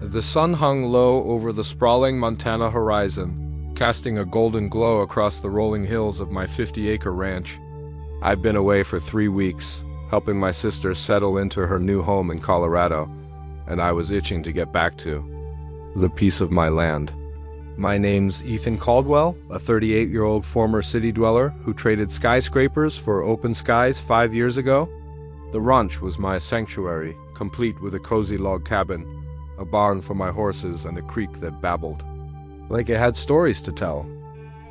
The sun hung low over the sprawling Montana horizon, casting a golden glow across the rolling hills of my 50-acre ranch. I'd been away for 3 weeks, helping my sister settle into her new home in Colorado, and I was itching to get back to the peace of my land. My name's Ethan Caldwell, a 38-year-old former city dweller who traded skyscrapers for open skies 5 years ago. The ranch was my sanctuary, complete with a cozy log cabin, a barn for my horses, and a creek that babbled like it had stories to tell.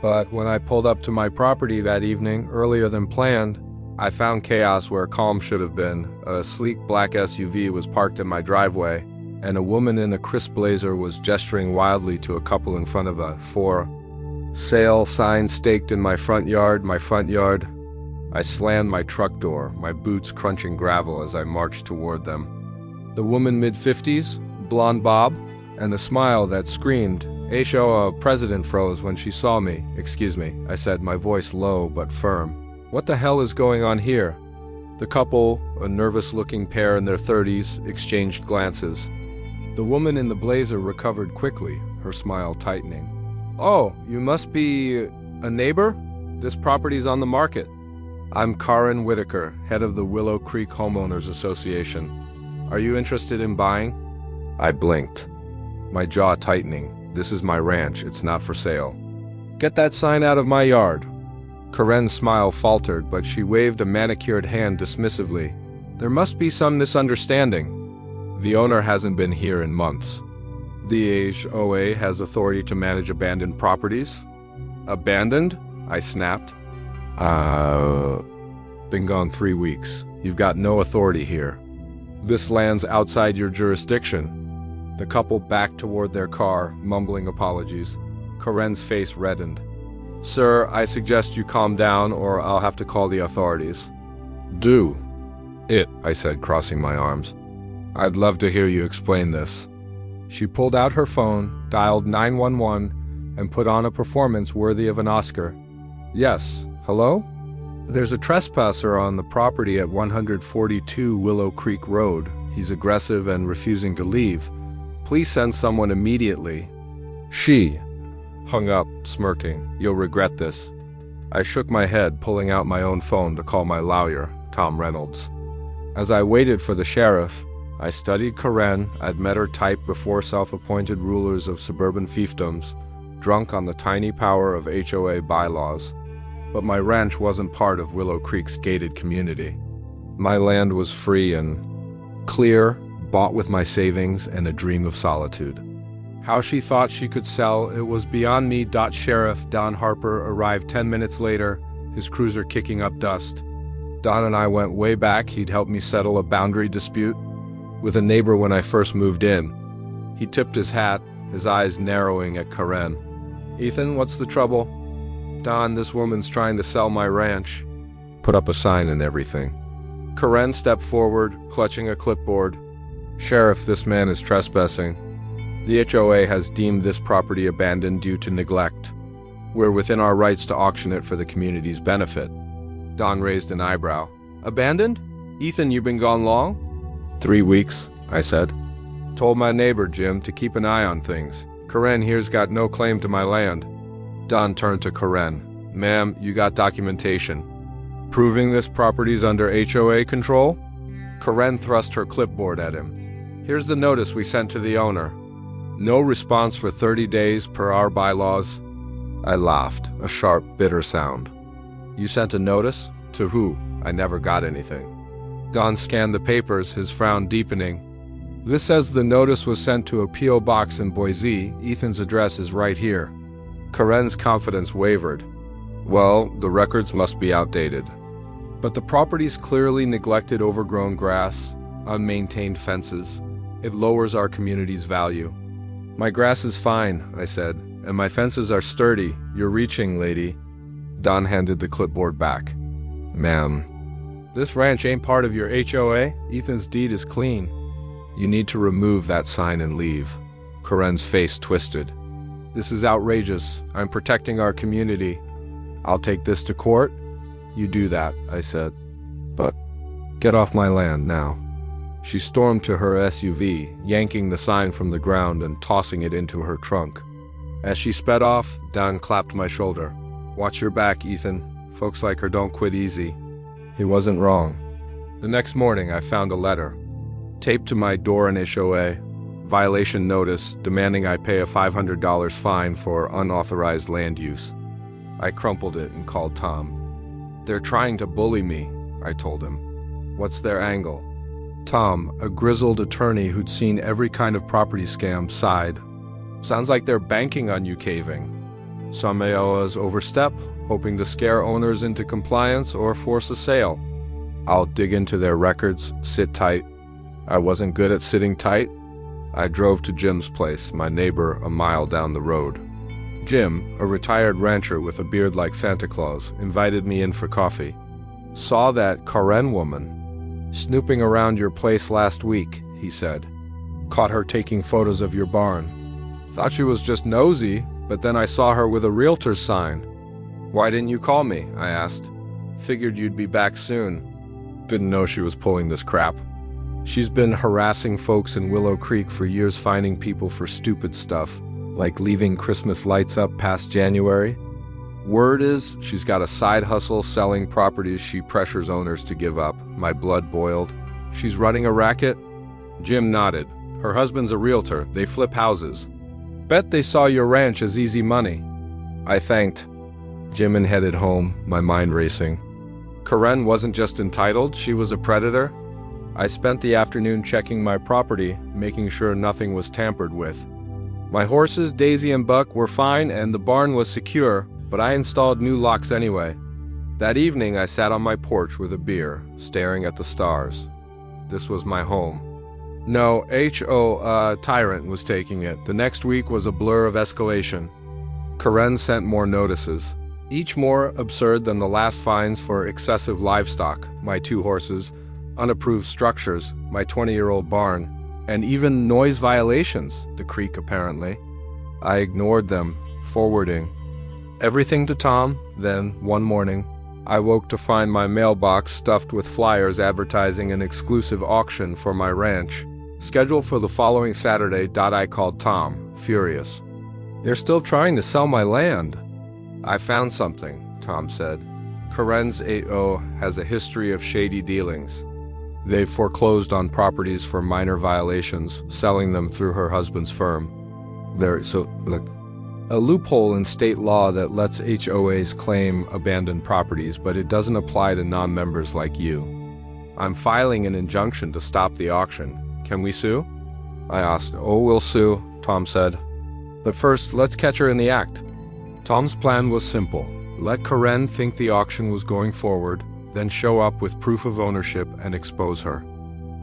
But when I pulled up to my property that evening, earlier than planned, I found chaos where calm should have been. A sleek black SUV was parked in my driveway, and a woman in a crisp blazer was gesturing wildly to a couple in front of a for sale sign staked in my front yard. I slammed my truck door, my boots crunching gravel as I marched toward them. The woman mid-50s, blonde bob, and a smile that screamed, HOA President froze when she saw me. "Excuse me," I said, my voice low but firm. "What the hell is going on here?" The couple, a nervous-looking pair in their 30s, exchanged glances. The woman in the blazer recovered quickly, her smile tightening. "Oh, you must be a neighbor? This property's on the market." "I'm Karen Whitaker, head of the Willow Creek Homeowners Association. Are you interested in buying?" I blinked, my jaw tightening. "This is my ranch, it's not for sale." "Get that sign out of my yard." Karen's smile faltered, but she waved a manicured hand dismissively. "There must be some misunderstanding. The owner hasn't been here in months. The HOA has authority to manage abandoned properties." "Abandoned?" I snapped. Been gone 3 weeks. You've got no authority here. This land's outside your jurisdiction." The couple backed toward their car, mumbling apologies. Karen's face reddened. "Sir, I suggest you calm down or I'll have to call the authorities." "Do it," I said, crossing my arms. "I'd love to hear you explain this." She pulled out her phone, dialed 911, and put on a performance worthy of an Oscar. "Yes, hello? There's a trespasser on the property at 142 Willow Creek Road. He's aggressive and refusing to leave. Please send someone immediately." She hung up, smirking. "You'll regret this." I shook my head, pulling out my own phone to call my lawyer, Tom Reynolds. As I waited for the sheriff, I studied Karen. I'd met her type before self-appointed rulers of suburban fiefdoms, drunk on the tiny power of HOA bylaws. But my ranch wasn't part of Willow Creek's gated community. My land was free and clear, bought with my savings and a dream of solitude. How she thought she could sell, it was beyond me. Sheriff Don Harper arrived 10 minutes later, his cruiser kicking up dust. Don and I went way back. He'd helped me settle a boundary dispute with a neighbor when I first moved in. He tipped his hat, his eyes narrowing at Karen. "Ethan, what's the trouble?" "Don, this woman's trying to sell my ranch. Put up a sign and everything." Karen stepped forward, clutching a clipboard. "Sheriff, this man is trespassing. The HOA has deemed this property abandoned due to neglect. We're within our rights to auction it for the community's benefit." Don raised an eyebrow. "Abandoned? Ethan, you've been gone long?" 3 weeks, I said. "Told my neighbor, Jim, to keep an eye on things. Karen here's got no claim to my land." Don turned to Karen. "Ma'am, you got documentation proving this property's under HOA control?" Karen thrust her clipboard at him. "Here's the notice we sent to the owner. No response for 30 days per our bylaws." I laughed, a sharp, bitter sound. "You sent a notice? To who? I never got anything." Don scanned the papers, his frown deepening. "This says the notice was sent to a P.O. box in Boise. Ethan's address is right here." Karen's confidence wavered. "Well, the records must be outdated. But the property's clearly neglected overgrown grass, unmaintained fences. It lowers our community's value." "My grass is fine," I said, "and my fences are sturdy. You're reaching, lady." Don handed the clipboard back. "Ma'am, this ranch ain't part of your HOA. Ethan's deed is clean. You need to remove that sign and leave." Karen's face twisted. "This is outrageous. I'm protecting our community. I'll take this to court." "You do that," I said. "But get off my land now." She stormed to her SUV, yanking the sign from the ground and tossing it into her trunk. As she sped off, Dan clapped my shoulder. "Watch your back, Ethan. Folks like her don't quit easy." He wasn't wrong. The next morning, I found a letter, taped to my door in HOA, violation notice demanding I pay a $500 fine for unauthorized land use. I crumpled it and called Tom. "They're trying to bully me," I told him. "What's their angle?" Tom, a grizzled attorney who'd seen every kind of property scam, sighed. "Sounds like they're banking on you caving. Some AOAs overstep, hoping to scare owners into compliance or force a sale. I'll dig into their records, sit tight." I wasn't good at sitting tight. I drove to Jim's place, my neighbor a mile down the road. Jim, a retired rancher with a beard like Santa Claus, invited me in for coffee. "Saw that Karen woman snooping around your place last week," he said. "Caught her taking photos of your barn. Thought she was just nosy, but then I saw her with a realtor's sign." "Why didn't you call me?" I asked. "Figured you'd be back soon." Didn't know she was pulling this crap. She's been harassing folks in Willow Creek for years, finding people for stupid stuff, like leaving Christmas lights up past January. Word is she's got a side hustle selling properties she pressures owners to give up. My blood boiled. "She's running a racket?" Jim nodded. "Her husband's a realtor. They flip houses. Bet they saw your ranch as easy money." I thanked Jim and headed home, my mind racing. Karen wasn't just entitled, she was a predator. I spent the afternoon checking my property, making sure nothing was tampered with. My horses, Daisy and Buck, were fine and the barn was secure, but I installed new locks anyway. That evening, I sat on my porch with a beer, staring at the stars. This was my home. No, Tyrant was taking it. The next week was a blur of escalation. Karen sent more notices, each more absurd than the last fines for excessive livestock, my 2 horses, unapproved structures, my 20-year-old barn, and even noise violations, the creek apparently. I ignored them, forwarding everything to Tom. Then, one morning, I woke to find my mailbox stuffed with flyers advertising an exclusive auction for my ranch, scheduled for the following Saturday. I called Tom, furious. "They're still trying to sell my land." "I found something," Tom said. "Karen's AO has a history of shady dealings. They've foreclosed on properties for minor violations, selling them through her husband's firm. There's a loophole in state law that lets HOAs claim abandoned properties, but it doesn't apply to non-members like you. I'm filing an injunction to stop the auction. Can we sue?" I asked. "Oh, we'll sue," Tom said. "But first, let's catch her in the act." Tom's plan was simple. Let Karen think the auction was going forward, then show up with proof of ownership and expose her.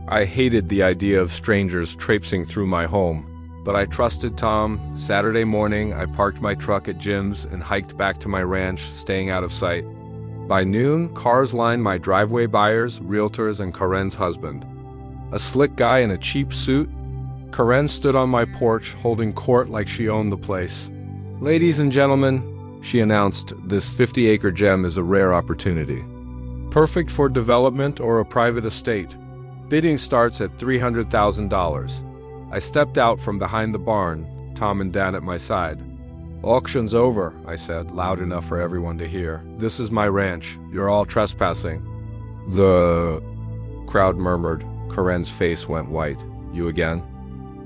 I hated the idea of strangers traipsing through my home, but I trusted Tom. Saturday morning, I parked my truck at Jim's and hiked back to my ranch, staying out of sight. By noon, cars lined my driveway, buyers, realtors, and Karen's husband. A slick guy in a cheap suit. Karen stood on my porch, holding court like she owned the place. "Ladies and gentlemen," she announced, "this 50-acre gem is a rare opportunity. Perfect for development or a private estate. Bidding starts at $300,000. I stepped out from behind the barn, Tom and Dan at my side. "Auction's over," I said, loud enough for everyone to hear. "This is my ranch. You're all trespassing." "The..." crowd murmured. Karen's face went white. "You again?"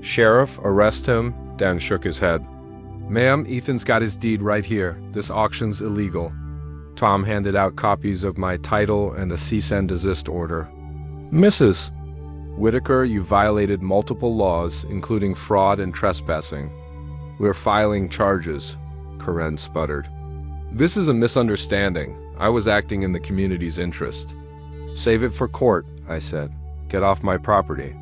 "Sheriff, arrest him." Dan shook his head. "Ma'am, Ethan's got his deed right here. This auction's illegal." Tom handed out copies of my title and a cease and desist order. "Mrs. Whitaker, you violated multiple laws, including fraud and trespassing. We're filing charges," Karen sputtered. "This is a misunderstanding. I was acting in the community's interest." "Save it for court," I said. "Get off my property."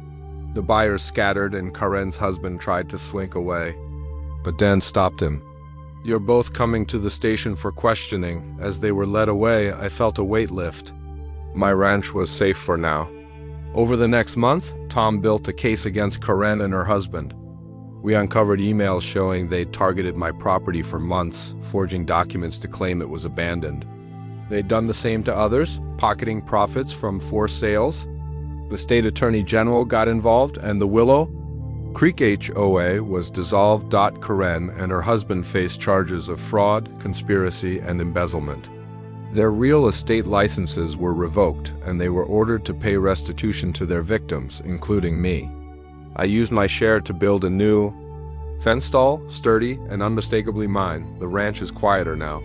The buyers scattered and Karen's husband tried to slink away, but Dan stopped him. "You're both coming to the station for questioning." As they were led away, I felt a weight lift. My ranch was safe for now. Over the next month, Tom built a case against Karen and her husband. We uncovered emails showing they'd targeted my property for months, forging documents to claim it was abandoned. They'd done the same to others, pocketing profits from forced sales. The state attorney general got involved, and the Willow Creek HOA was dissolved. Karen and her husband faced charges of fraud, conspiracy, and embezzlement. Their real estate licenses were revoked, and they were ordered to pay restitution to their victims, including me. I used my share to build a new fence stall, sturdy and unmistakably mine. The ranch is quieter now.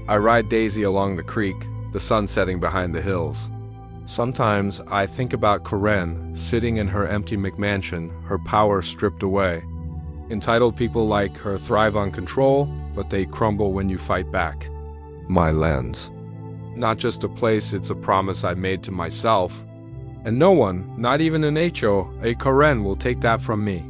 I ride Daisy along the creek, the sun setting behind the hills. Sometimes I think about Karen sitting in her empty McMansion, her power stripped away. Entitled people like her thrive on control, but they crumble when you fight back. My lens. Not just a place, it's a promise I made to myself. And no one, not even an HOA Karen, will take that from me.